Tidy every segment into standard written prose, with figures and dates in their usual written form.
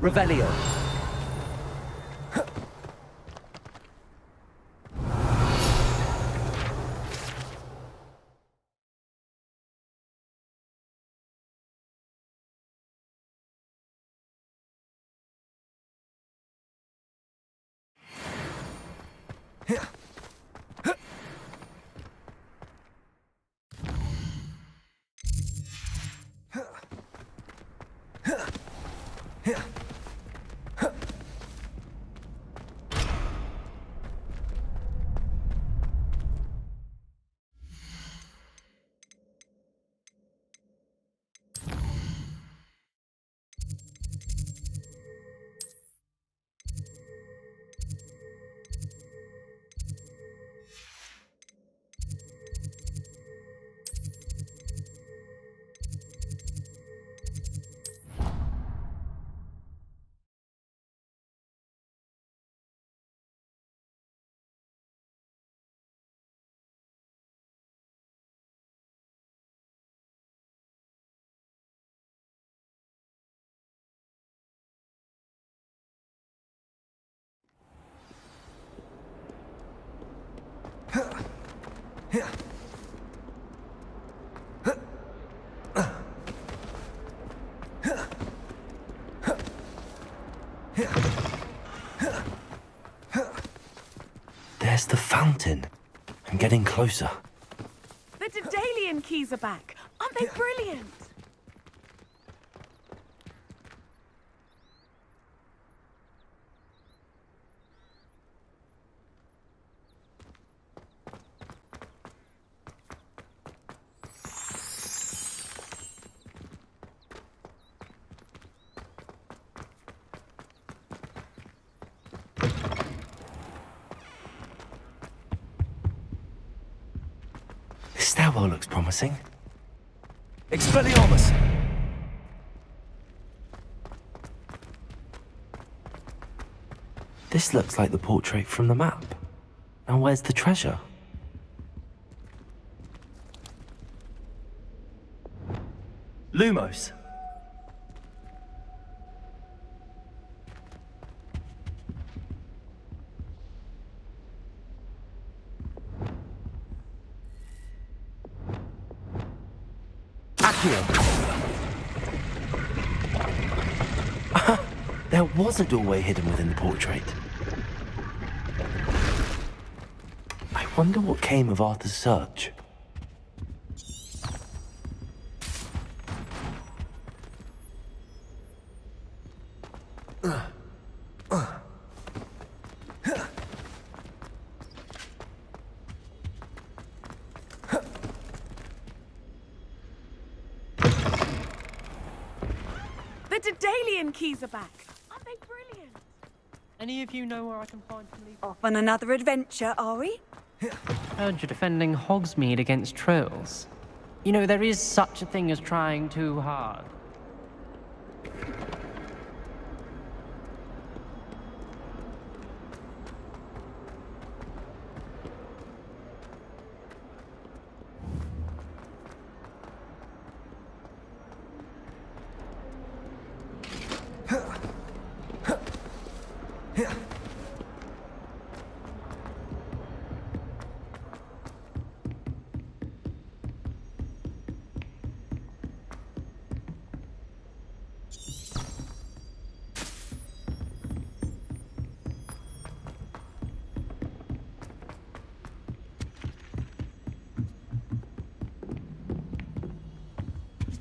Revelio. There's the fountain. I'm getting closer. The Daedalian keys are back. Aren't they brilliant? This stairwell looks promising. Expelliarmus! This looks like the portrait from the map. Now where's the treasure? Lumos. There was a doorway hidden within the portrait. I wonder what came of Arthur's search. The Daedalian keys are back. Aren't they brilliant? Any of you know where I can find some leaf? Off on another adventure, are we? Heard you're defending Hogsmeade against trolls. You know, there is such a thing as trying too hard.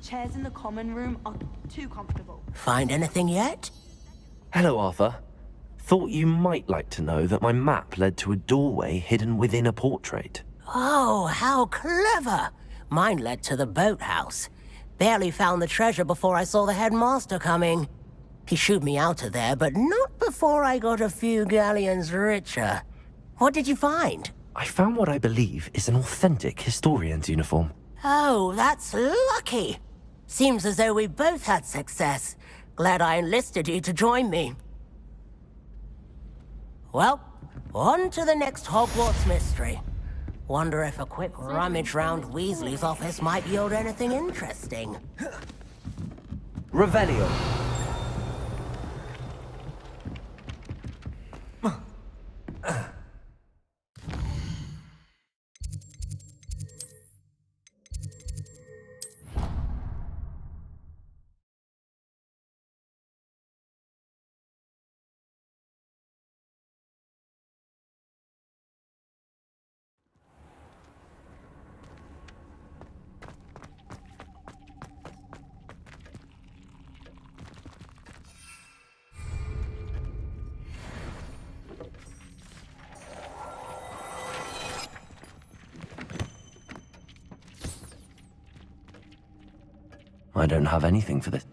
Chairs in the common room are too comfortable. Find anything yet? Hello, Arthur. Thought you might like to know that my map led to a doorway hidden within a portrait. Oh, how clever! Mine led to the boathouse. Barely found the treasure before I saw the headmaster coming. He shooed me out of there, but not before I got a few galleons richer. What did you find? I found what I believe is an authentic historian's uniform. Oh, that's lucky. Seems as though we both had success. Glad I enlisted you to join me. Well, on to the next Hogwarts mystery. Wonder if a quick rummage round Weasley's office might yield anything interesting. Revelio. I don't have anything for this.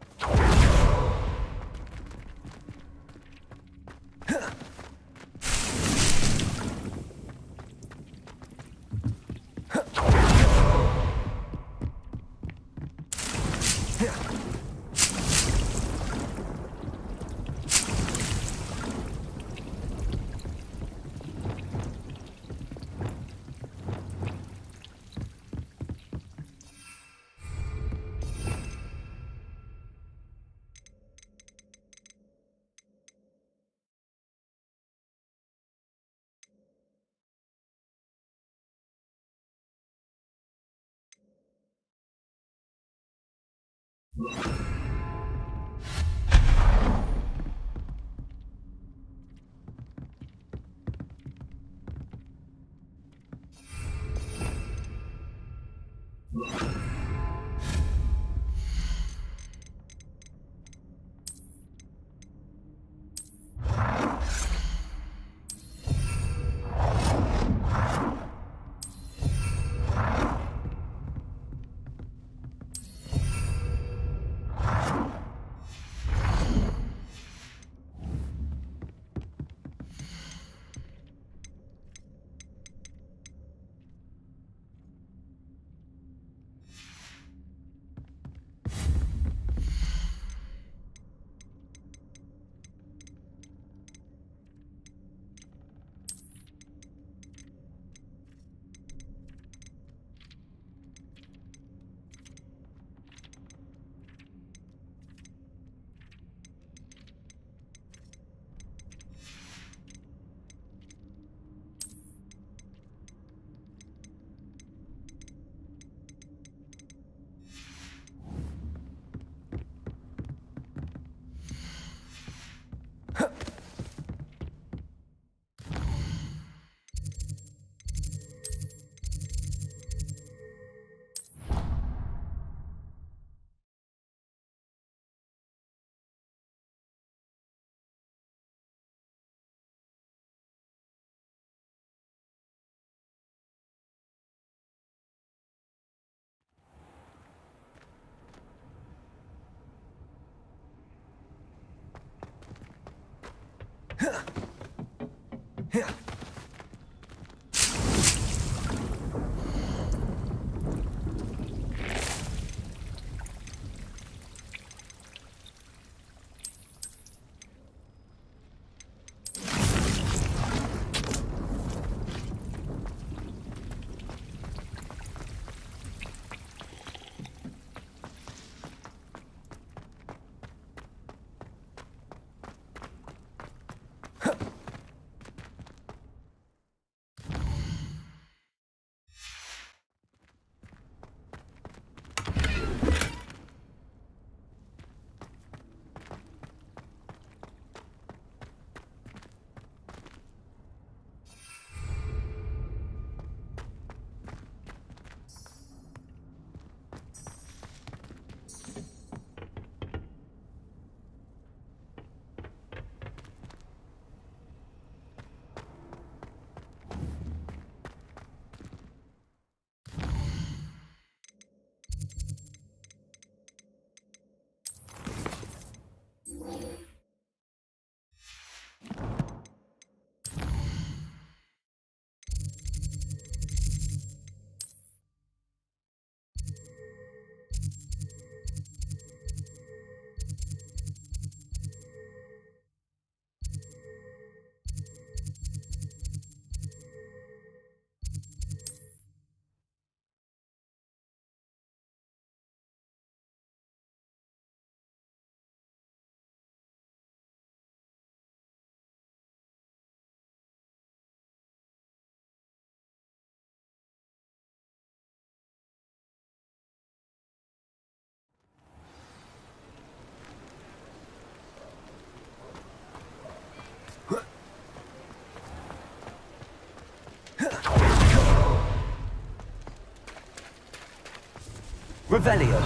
Revelio.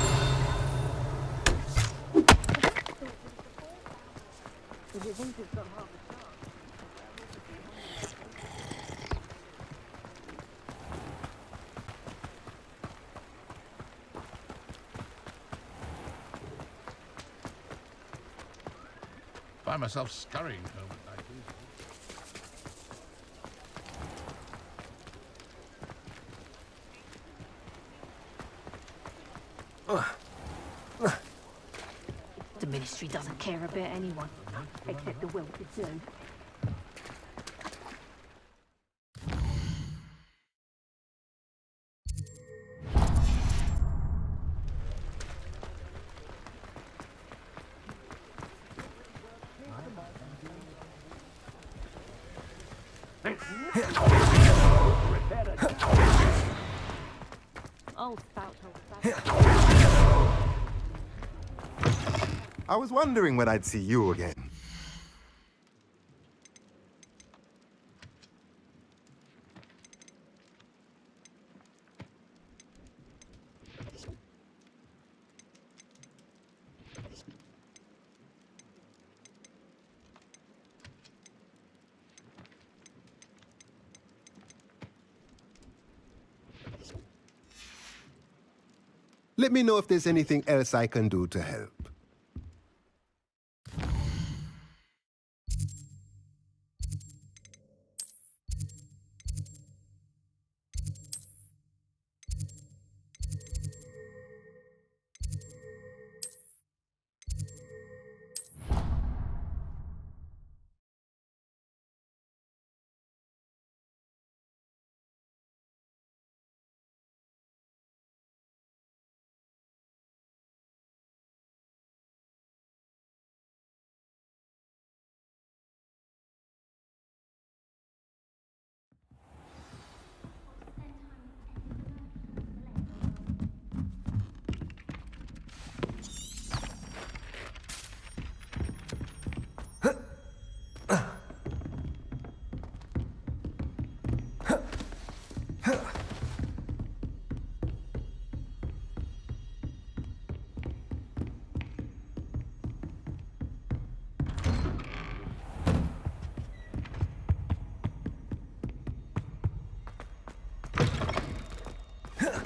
Find myself scurrying home at night. The Ministry doesn't care about anyone, except the well-to-do. Old spout, old spout. I was wondering when I'd see you again. Let me know if there's anything else I can do to help.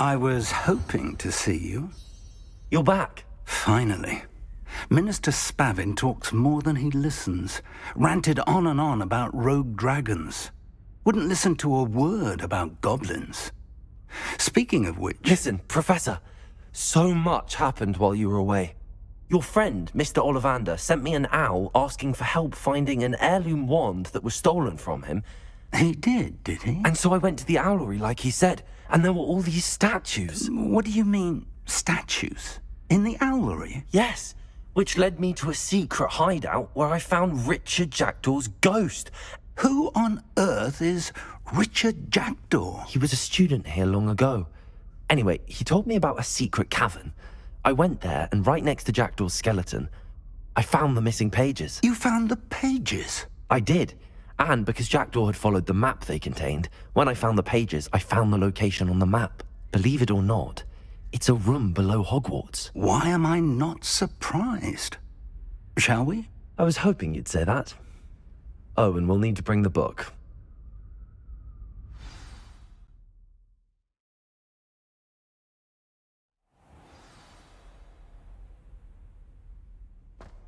I was hoping to see you. You're back. Finally. Minister Spavin talks more than he listens. Ranted on and on about rogue dragons. Wouldn't listen to a word about goblins. Speaking of which... Listen, Professor. So much happened while you were away. Your friend, Mr. Ollivander, sent me an owl asking for help finding an heirloom wand that was stolen from him. He did he? And so I went to the owlery like he said, and there were all these statues. What do you mean, statues? In the owlery? Yes, which led me to a secret hideout where I found Richard Jackdaw's ghost. Who on earth is Richard Jackdaw? He was a student here long ago. Anyway, he told me about a secret cavern. I went there, and right next to Jackdaw's skeleton, I found the missing pages. You found the pages? I did. And because Jackdaw had followed the map they contained, when I found the pages, I found the location on the map. Believe it or not, it's a room below Hogwarts. Why am I not surprised? Shall we? I was hoping you'd say that. Oh, and we'll need to bring the book.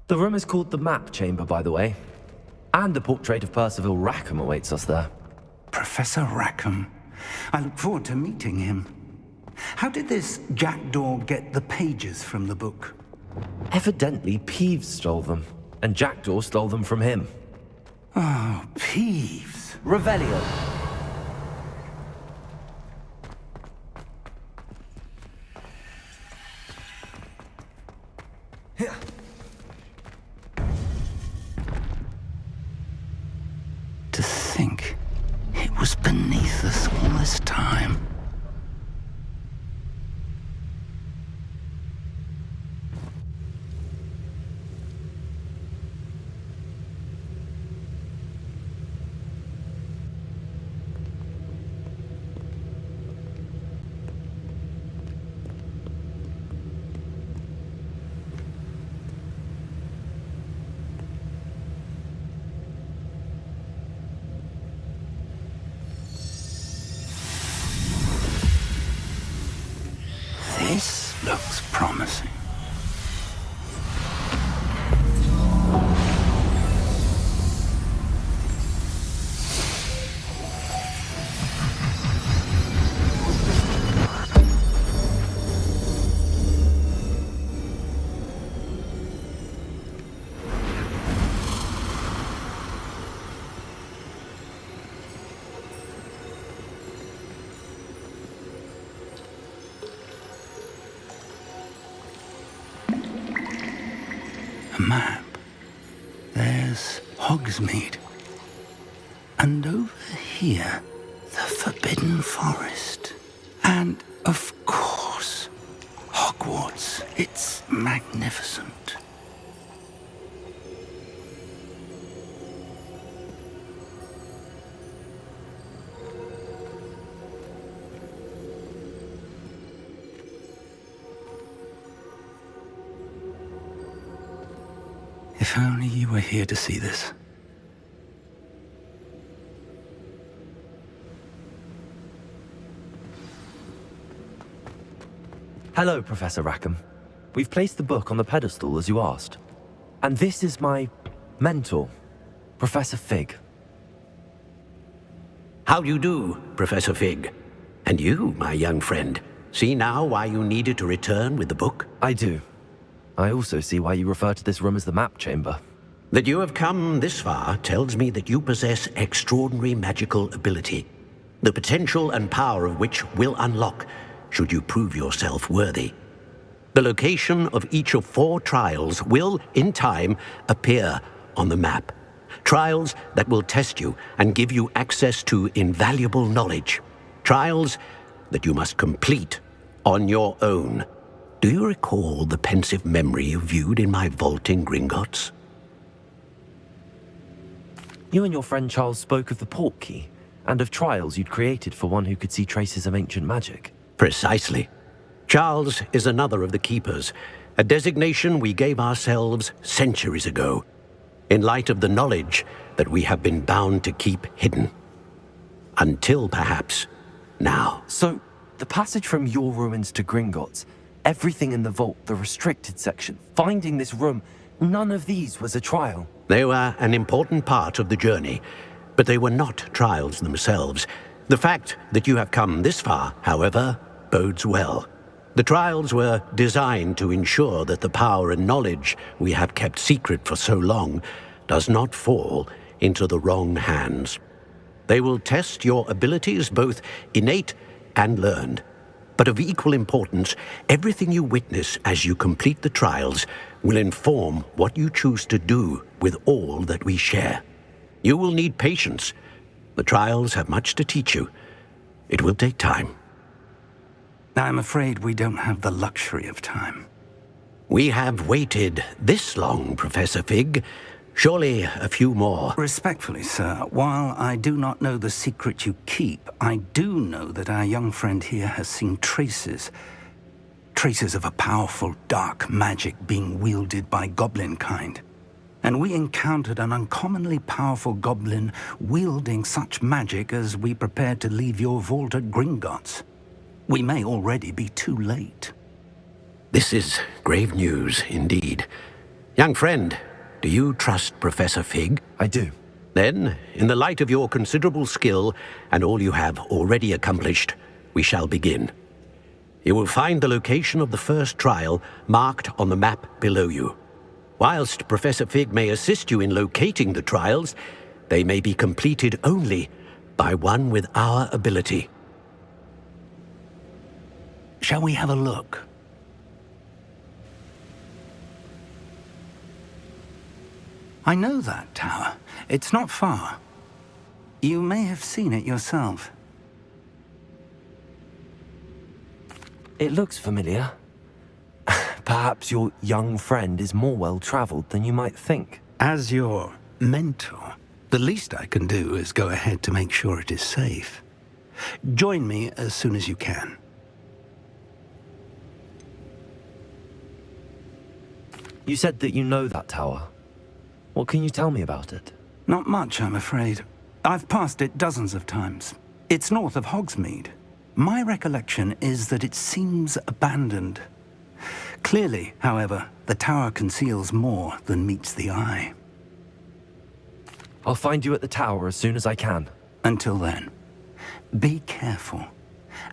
The room is called the Map Chamber, by the way. And a portrait of Percival Rackham awaits us there. Professor Rackham. I look forward to meeting him. How did this Jackdaw get the pages from the book? Evidently, Peeves stole them, and Jackdaw stole them from him. Oh, Peeves. Revelio. To think it was beneath us all this time. This looks promising. the map, there's Hogsmeade. And over here, the Forbidden Forest. And, of course, Hogwarts. It's magnificent. If only you were here to see this. Hello, Professor Rackham. We've placed the book on the pedestal as you asked. And this is my mentor, Professor Fig. How do you do, Professor Fig? And you, my young friend, see now why you needed to return with the book? I do. I also see why you refer to this room as the map chamber. That you have come this far tells me that you possess extraordinary magical ability, the potential and power of which will unlock should you prove yourself worthy. The location of each of 4 trials will, in time, appear on the map. Trials that will test you and give you access to invaluable knowledge. Trials that you must complete on your own. Do you recall the pensive memory you viewed in my vault in Gringotts? You and your friend Charles spoke of the portkey, and of trials you'd created for one who could see traces of ancient magic. Precisely. Charles is another of the Keepers, a designation we gave ourselves centuries ago, in light of the knowledge that we have been bound to keep hidden. Until, perhaps, now. So, the passage from your ruins to Gringotts, everything in the vault, the restricted section, finding this room, none of these was a trial. They were an important part of the journey, but they were not trials themselves. The fact that you have come this far, however, bodes well. The trials were designed to ensure that the power and knowledge we have kept secret for so long does not fall into the wrong hands. They will test your abilities, both innate and learned. But of equal importance, everything you witness as you complete the trials will inform what you choose to do with all that we share. You will need patience. The trials have much to teach you. It will take time. I'm afraid we don't have the luxury of time. We have waited this long, Professor Fig. Surely a few more. Respectfully, sir, while I do not know the secret you keep, I do know that our young friend here has seen traces of a powerful dark magic being wielded by goblin kind. And we encountered an uncommonly powerful goblin wielding such magic as we prepared to leave your vault at Gringotts. We may already be too late. This is grave news indeed. Young friend, do you trust Professor Fig? I do. Then, in the light of your considerable skill and all you have already accomplished, we shall begin. You will find the location of the first trial marked on the map below you. Whilst Professor Fig may assist you in locating the trials, they may be completed only by one with our ability. Shall we have a look? I know that tower. It's not far. You may have seen it yourself. It looks familiar. Perhaps your young friend is more well-traveled than you might think. As your mentor, the least I can do is go ahead to make sure it is safe. Join me as soon as you can. You said that you know that tower. What can you tell me about it? Not much, I'm afraid. I've passed it dozens of times. It's north of Hogsmeade. My recollection is that it seems abandoned. Clearly, however, the tower conceals more than meets the eye. I'll find you at the tower as soon as I can. Until then, be careful,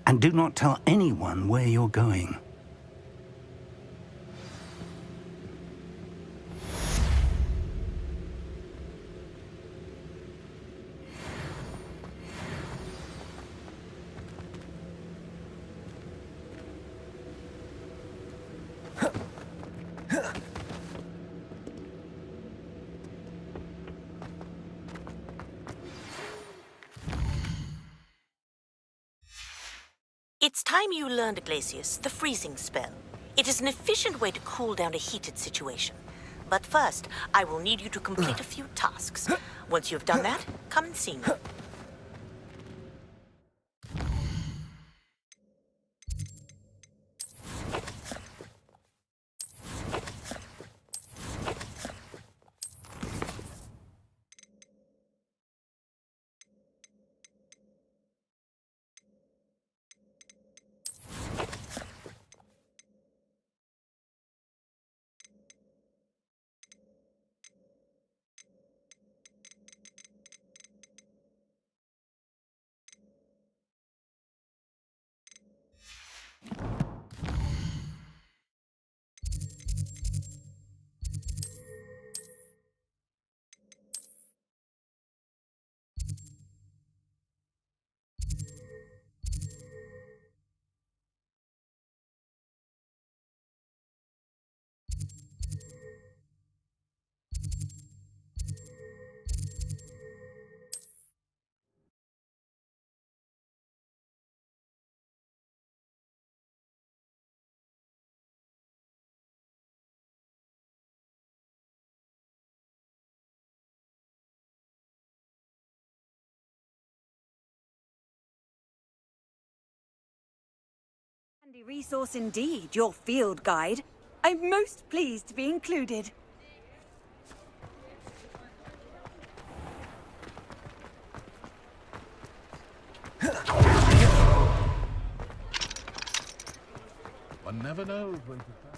and do not tell anyone where you're going. It's time you learned, Glacius, the freezing spell. It is an efficient way to cool down a heated situation. But first, I will need you to complete a few tasks. Once you've done that, come and see me. Handy resource indeed, your field guide. I'm most pleased to be included. One never knows when to start.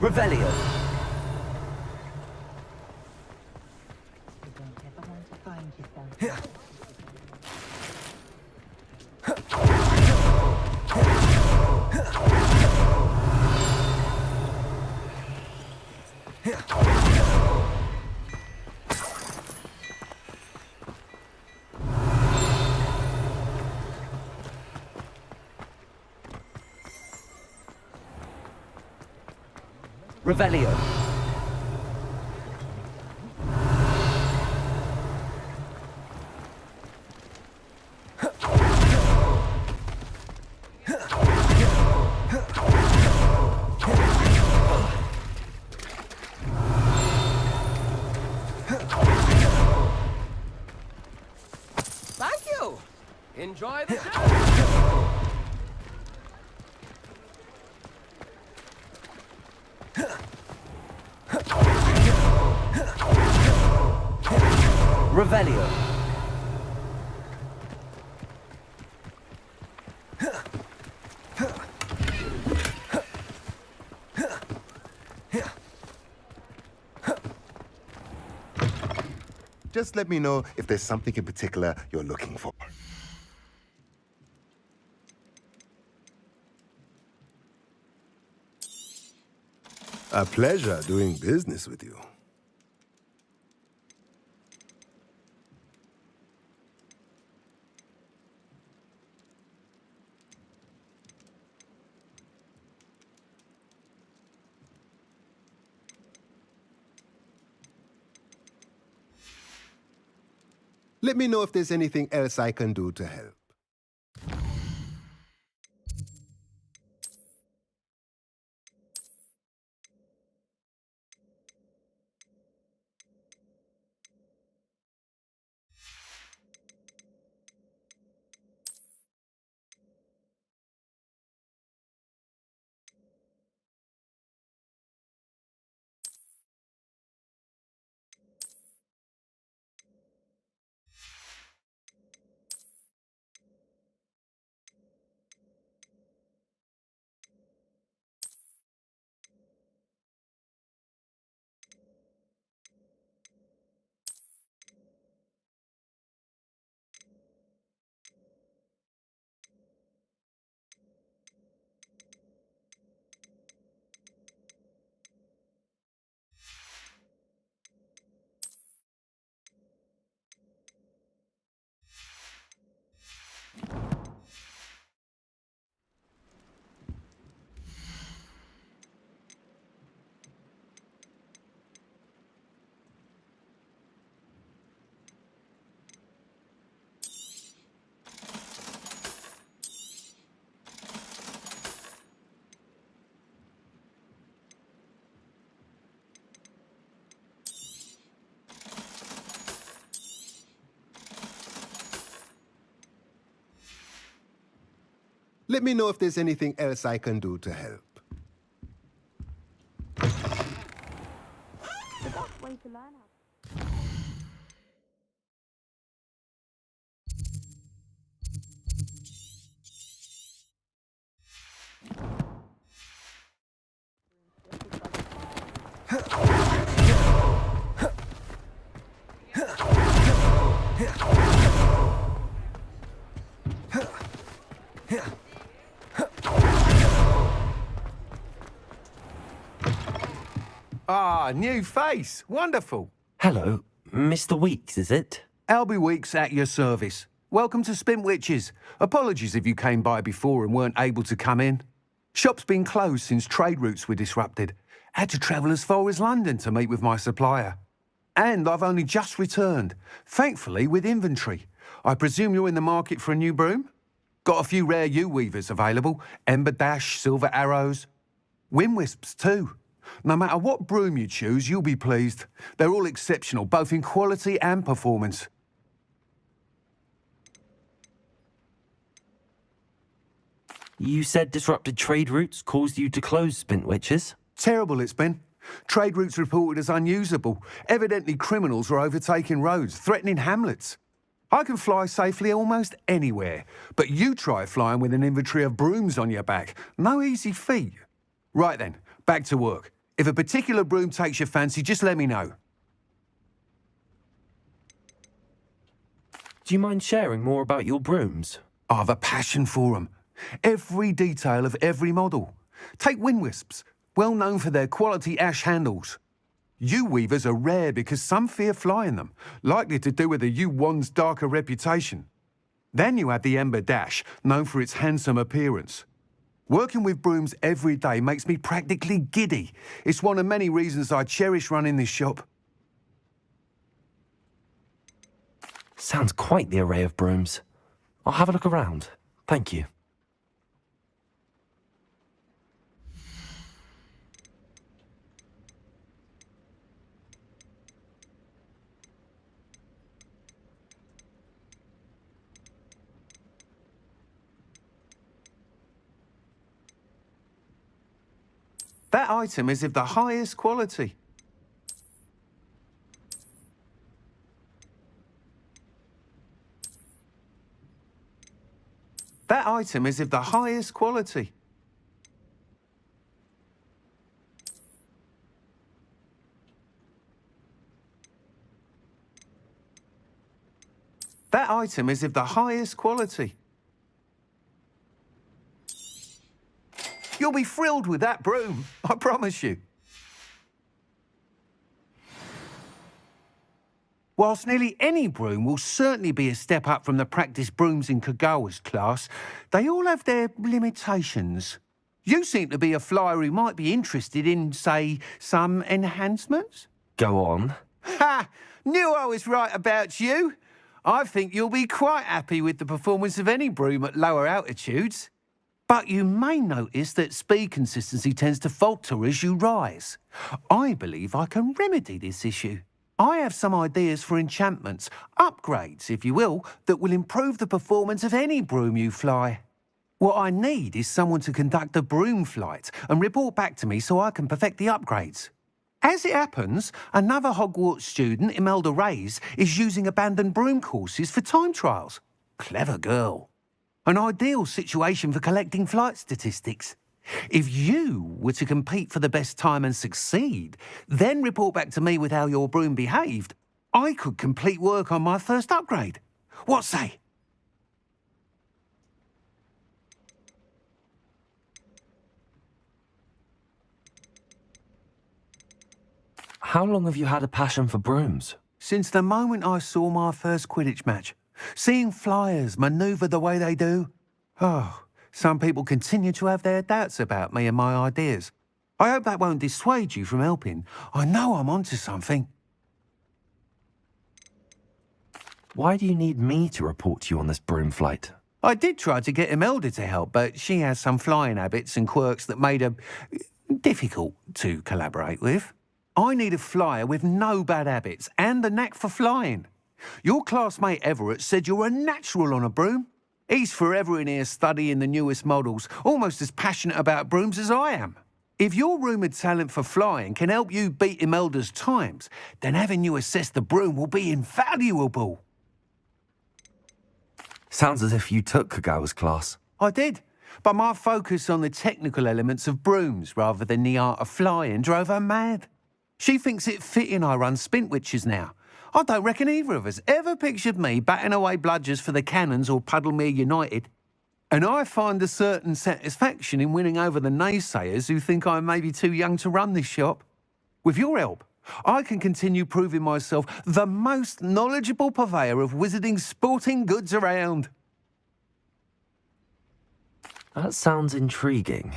Revelio. You don't ever want to find yourself. Revelio. Thank you. Enjoy the show. Revelio. Just let me know if there's something in particular you're looking for. A pleasure doing business with you. Let me know if there's anything else I can do to help. Let me know if there's anything else I can do to help. Ah, new face. Wonderful. Hello, Mr. Weeks, is it? Albie Weeks at your service. Welcome to Spintwitches. Apologies if you came by before and weren't able to come in. Shop's been closed since trade routes were disrupted. Had to travel as far as London to meet with my supplier. And I've only just returned, thankfully with inventory. I presume you're in the market for a new broom? Got a few rare U-weavers available. Ember Dash, Silver Arrows. Wind Wisps too. No matter what broom you choose, you'll be pleased. They're all exceptional, both in quality and performance. You said disrupted trade routes caused you to close Spintwitches? Terrible it's been. Trade routes reported as unusable. Evidently criminals were overtaking roads, threatening hamlets. I can fly safely almost anywhere, but you try flying with an inventory of brooms on your back. No easy feat. Right then, back to work. If a particular broom takes your fancy, just let me know. Do you mind sharing more about your brooms? I've a passion for them. Every detail of every model. Take Wind Wisps, well known for their quality ash handles. U-weavers are rare because some fear flying them, likely to do with the U-wand's darker reputation. Then you have the Ember Dash, known for its handsome appearance. Working with brooms every day makes me practically giddy. It's one of many reasons I cherish running this shop. Sounds quite the array of brooms. I'll have a look around. Thank you. That item is of the highest quality. That item is of the highest quality. That item is of the highest quality. You'll be thrilled with that broom, I promise you. Whilst nearly any broom will certainly be a step up from the practice brooms in Kagawa's class, they all have their limitations. You seem to be a flyer who might be interested in, say, some enhancements? Go on. Ha! Knew I was right about you. I think you'll be quite happy with the performance of any broom at lower altitudes. But you may notice that speed consistency tends to falter as you rise. I believe I can remedy this issue. I have some ideas for enchantments, upgrades, if you will, that will improve the performance of any broom you fly. What I need is someone to conduct a broom flight and report back to me so I can perfect the upgrades. As it happens, another Hogwarts student, Imelda Reyes, is using abandoned broom courses for time trials. Clever girl. An ideal situation for collecting flight statistics. If you were to compete for the best time and succeed, then report back to me with how your broom behaved, I could complete work on my first upgrade. What say? How long have you had a passion for brooms? Since the moment I saw my first Quidditch match. Seeing flyers manoeuvre the way they do. Oh, some people continue to have their doubts about me and my ideas. I hope that won't dissuade you from helping. I know I'm onto something. Why do you need me to report to you on this broom flight? I did try to get Imelda to help, but she has some flying habits and quirks that made her difficult to collaborate with. I need a flyer with no bad habits and the knack for flying. Your classmate Everett said you're a natural on a broom. He's forever in here studying the newest models, almost as passionate about brooms as I am. If your rumoured talent for flying can help you beat Imelda's times, then having you assess the broom will be invaluable. Sounds as if you took Kagawa's class. I did, but my focus on the technical elements of brooms rather than the art of flying drove her mad. She thinks it fitting I run Spintwitches now. I don't reckon either of us ever pictured me batting away bludgers for the Cannons or Puddlemere United. And I find a certain satisfaction in winning over the naysayers who think I may be too young to run this shop. With your help, I can continue proving myself the most knowledgeable purveyor of wizarding sporting goods around. That sounds intriguing.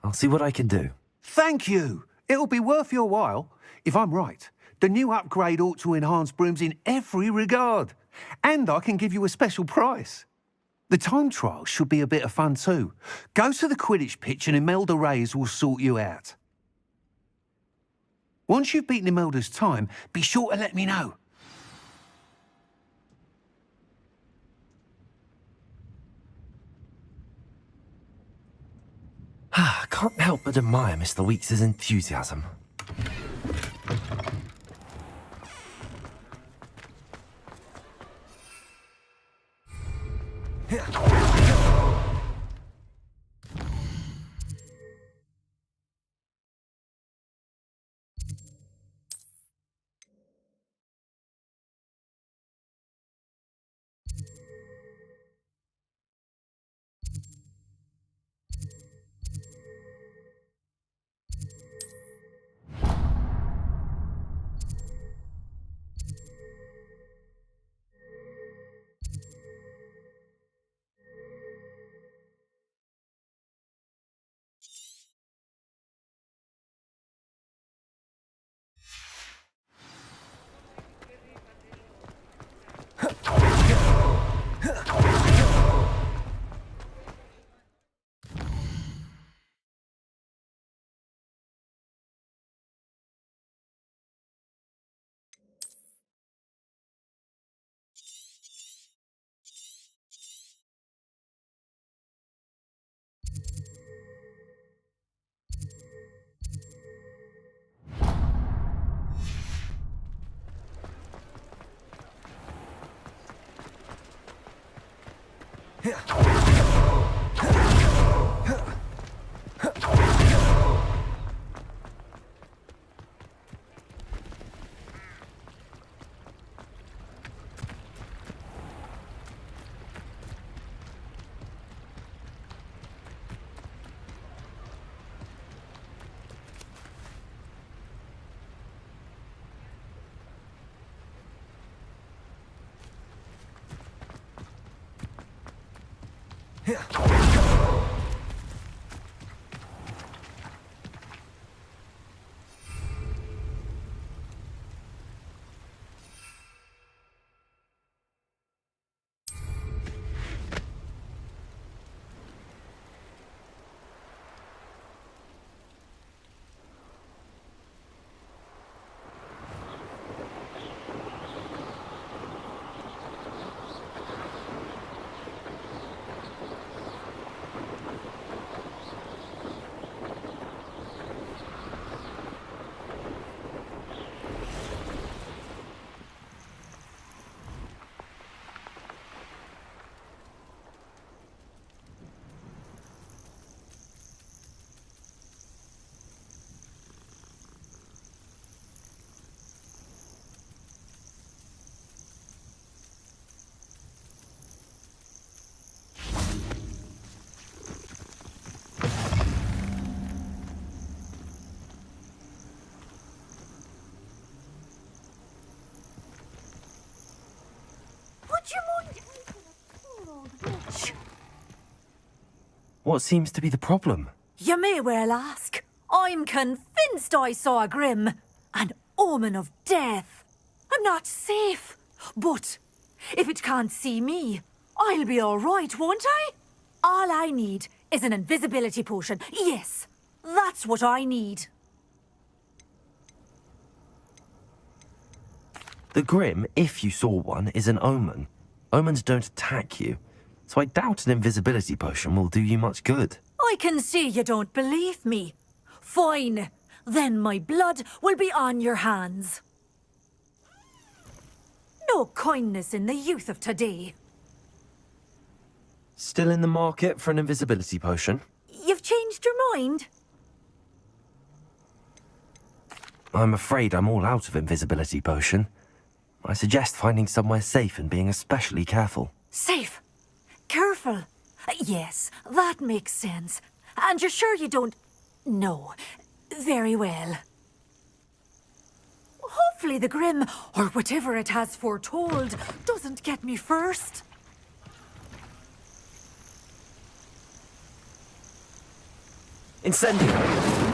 I'll see what I can do. Thank you. It'll be worth your while. If I'm right, the new upgrade ought to enhance brooms in every regard. And I can give you a special price. The time trial should be a bit of fun too. Go to the Quidditch pitch and Imelda Reyes will sort you out. Once you've beaten Imelda's time, be sure to let me know. I can't help but admire Mr. Weeks' enthusiasm. What seems to be the problem? You may well ask. I'm convinced I saw a Grim, an omen of death. I'm not safe, but if it can't see me, I'll be all right, won't I? All I need is an invisibility potion. Yes, that's what I need. The Grim, if you saw one, is an omen. Omens don't attack you. so I doubt an invisibility potion will do you much good. I can see you don't believe me. Fine. Then my blood will be on your hands. No kindness in the youth of today. Still in the market for an invisibility potion? You've changed your mind? I'm afraid I'm all out of invisibility potion. I suggest finding somewhere safe and being especially careful. Safe? Careful? Yes, that makes sense. And you're sure you don't... No. Very well. Hopefully the Grim, or whatever it has foretold, doesn't get me first. Incendio!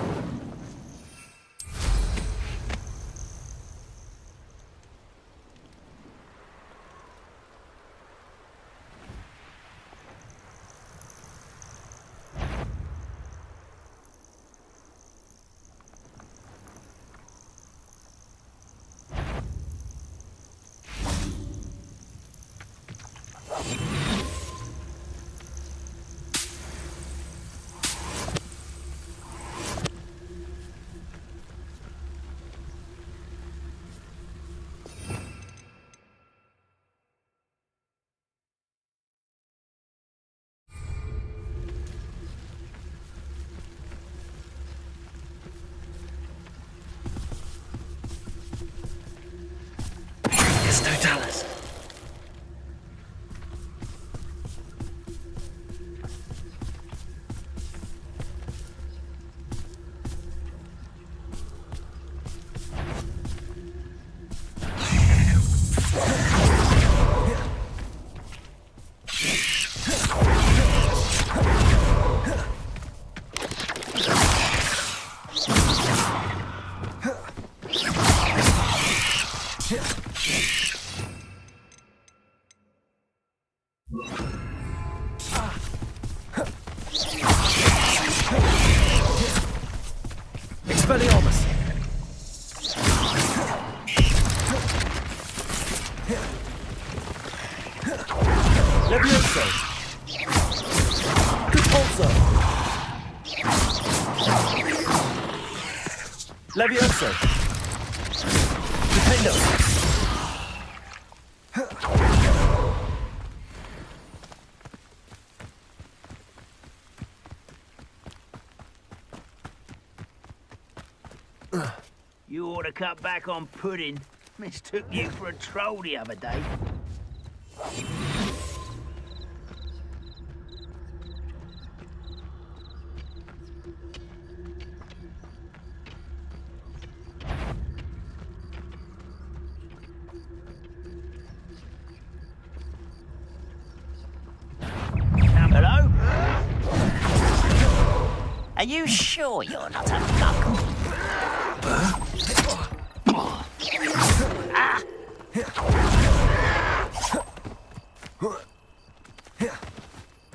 Dallas. Expelliarmus! Levioso! Repulso! Levioso! Dependo! You ought to cut back on pudding. Mistook you for a troll the other day. Hello? Are you sure you're not a mug?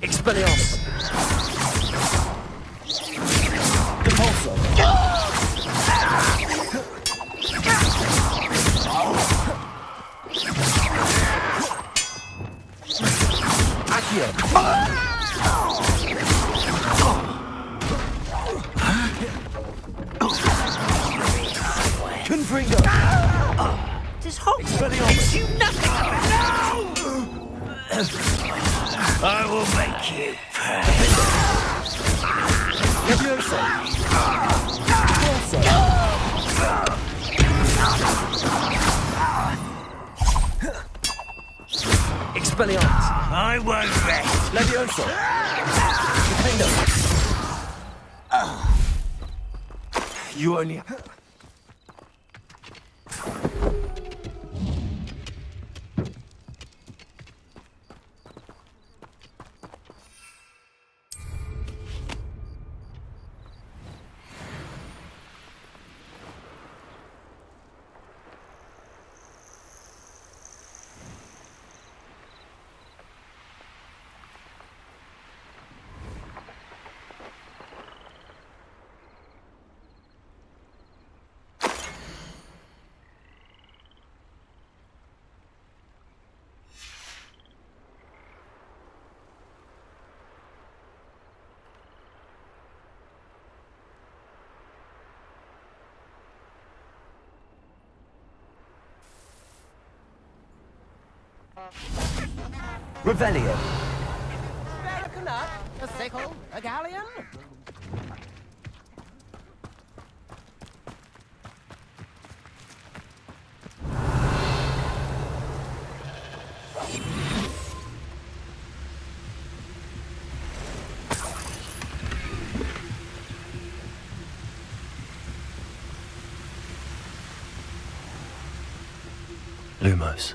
Expelliarmus! Repulso! Accio! Confringo! Does Hogwarts you nothing? I will make you pay. Levioso! Expelliarmus! I won't rest. Levioso! Dependo! You only... Revelio. Bear a nut, a sickle, a galleon. Lumos.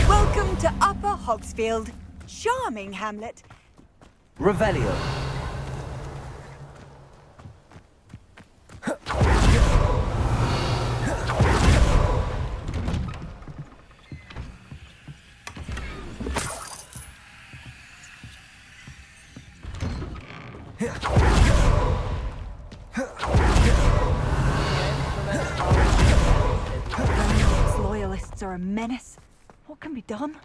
Welcome to Upper Hogsfield. Charming hamlet. Revelio. Those loyalists are a menace. What can be done?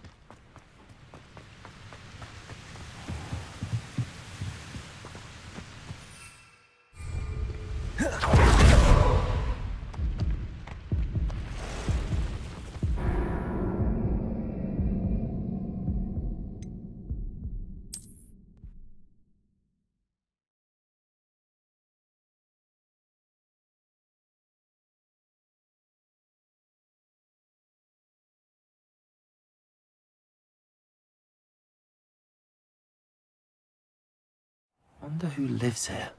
Wonder who lives here.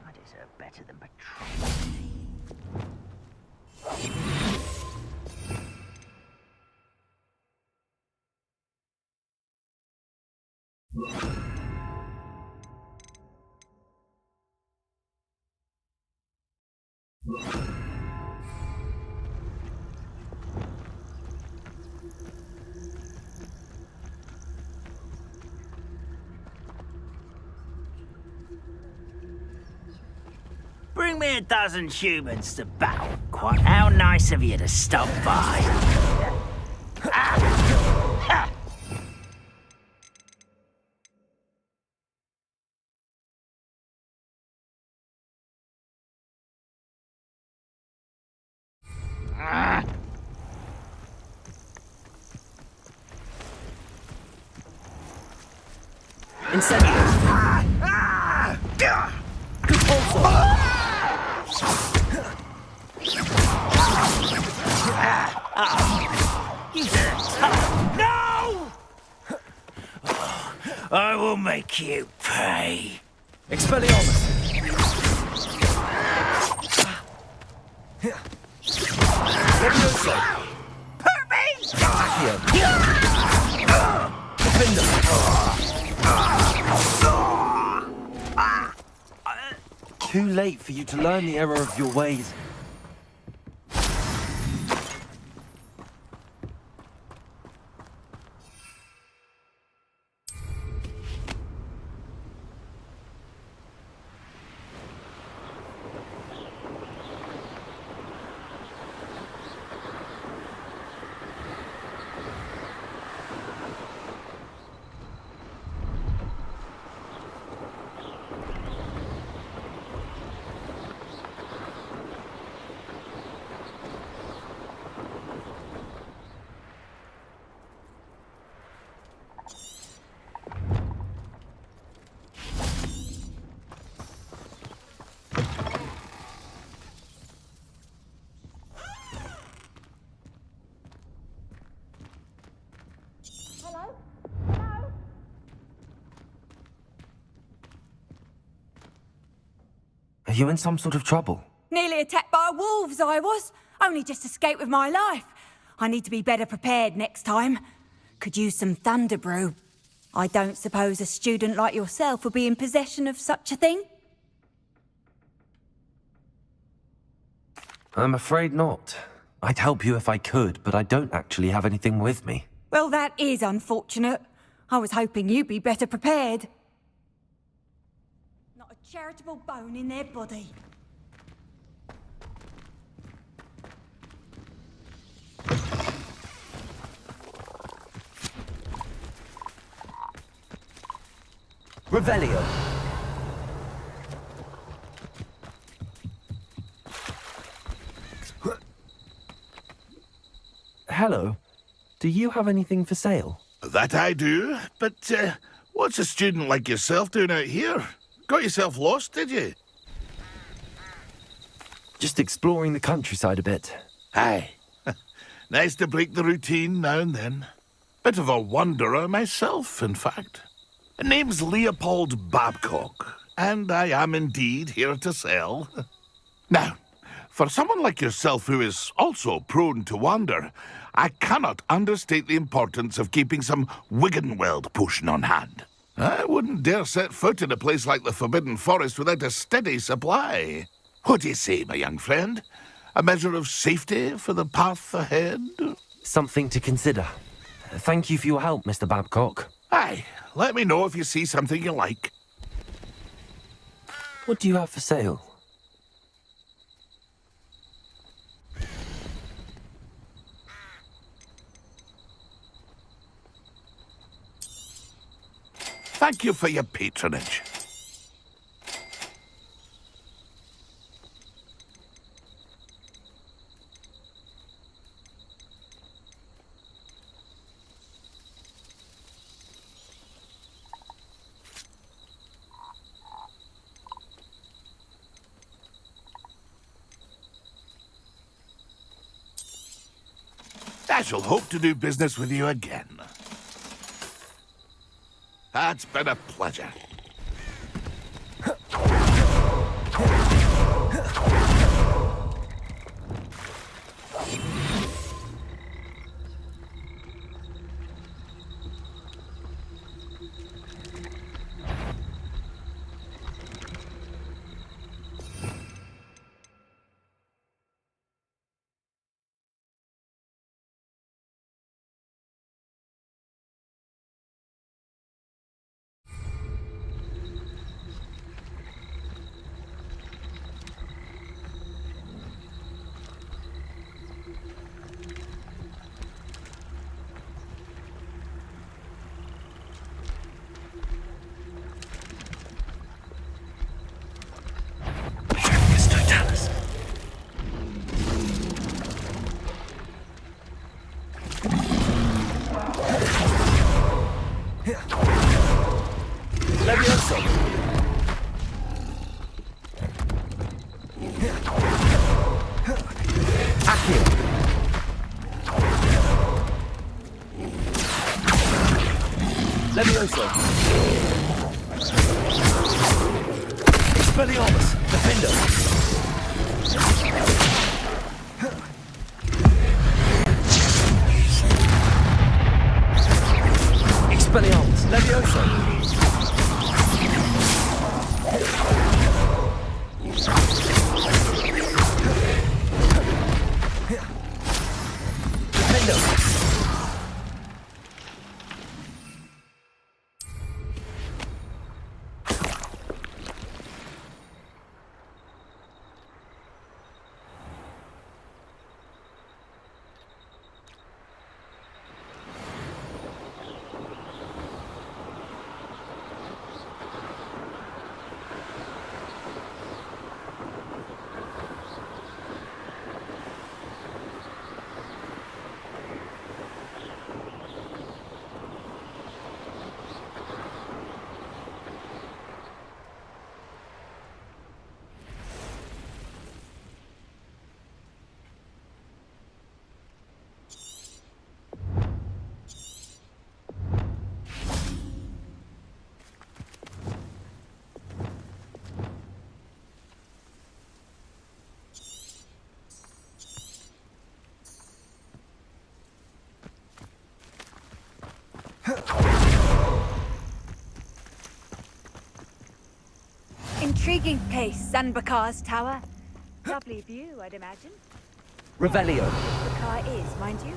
I deserve better than patrol. Bring me a dozen humans to battle. Quite how nice of you to stop by. Incendio. No! I will make you pay. Expelliarmus. Levioso. Hurt me! Accio. Defender. Too late for you to learn the error of your ways. you in some sort of trouble? Nearly attacked by wolves, I was. Only just escaped with my life. I need to be better prepared next time. Could use some thunder brew. I don't suppose a student like yourself would be in possession of such a thing? I'm afraid not. I'd help you if I could, but I don't actually have anything with me. Well, that is unfortunate. I was hoping you'd be better prepared. Not a charitable bone in their body. Revelio. Hello. Do you have anything for sale? That I do, but what's a student like yourself doing out here? Got yourself lost, did you? Just exploring the countryside a bit. Aye. Nice to break the routine now and then. Bit of a wanderer myself, in fact. Name's Leopold Babcock, and I am indeed here to sell. Now, for someone like yourself who is also prone to wander, I cannot understate the importance of keeping some Wiggenweld potion on hand. I wouldn't dare set foot in a place like the Forbidden Forest without a steady supply. What do you say, my young friend? A measure of safety for the path ahead? Something to consider. Thank you for your help, Mr. Babcock. Aye, let me know if you see something you like. What do you have for sale? Thank you for your patronage. I shall hope to do business with you again. It's been a pleasure. Levioso. Expelliarmus. Defender. Expelliarmus. Levioso. Defender. intriguing place, Zanbakar's tower. Lovely view, I'd imagine. Revelio. The car is, mind you.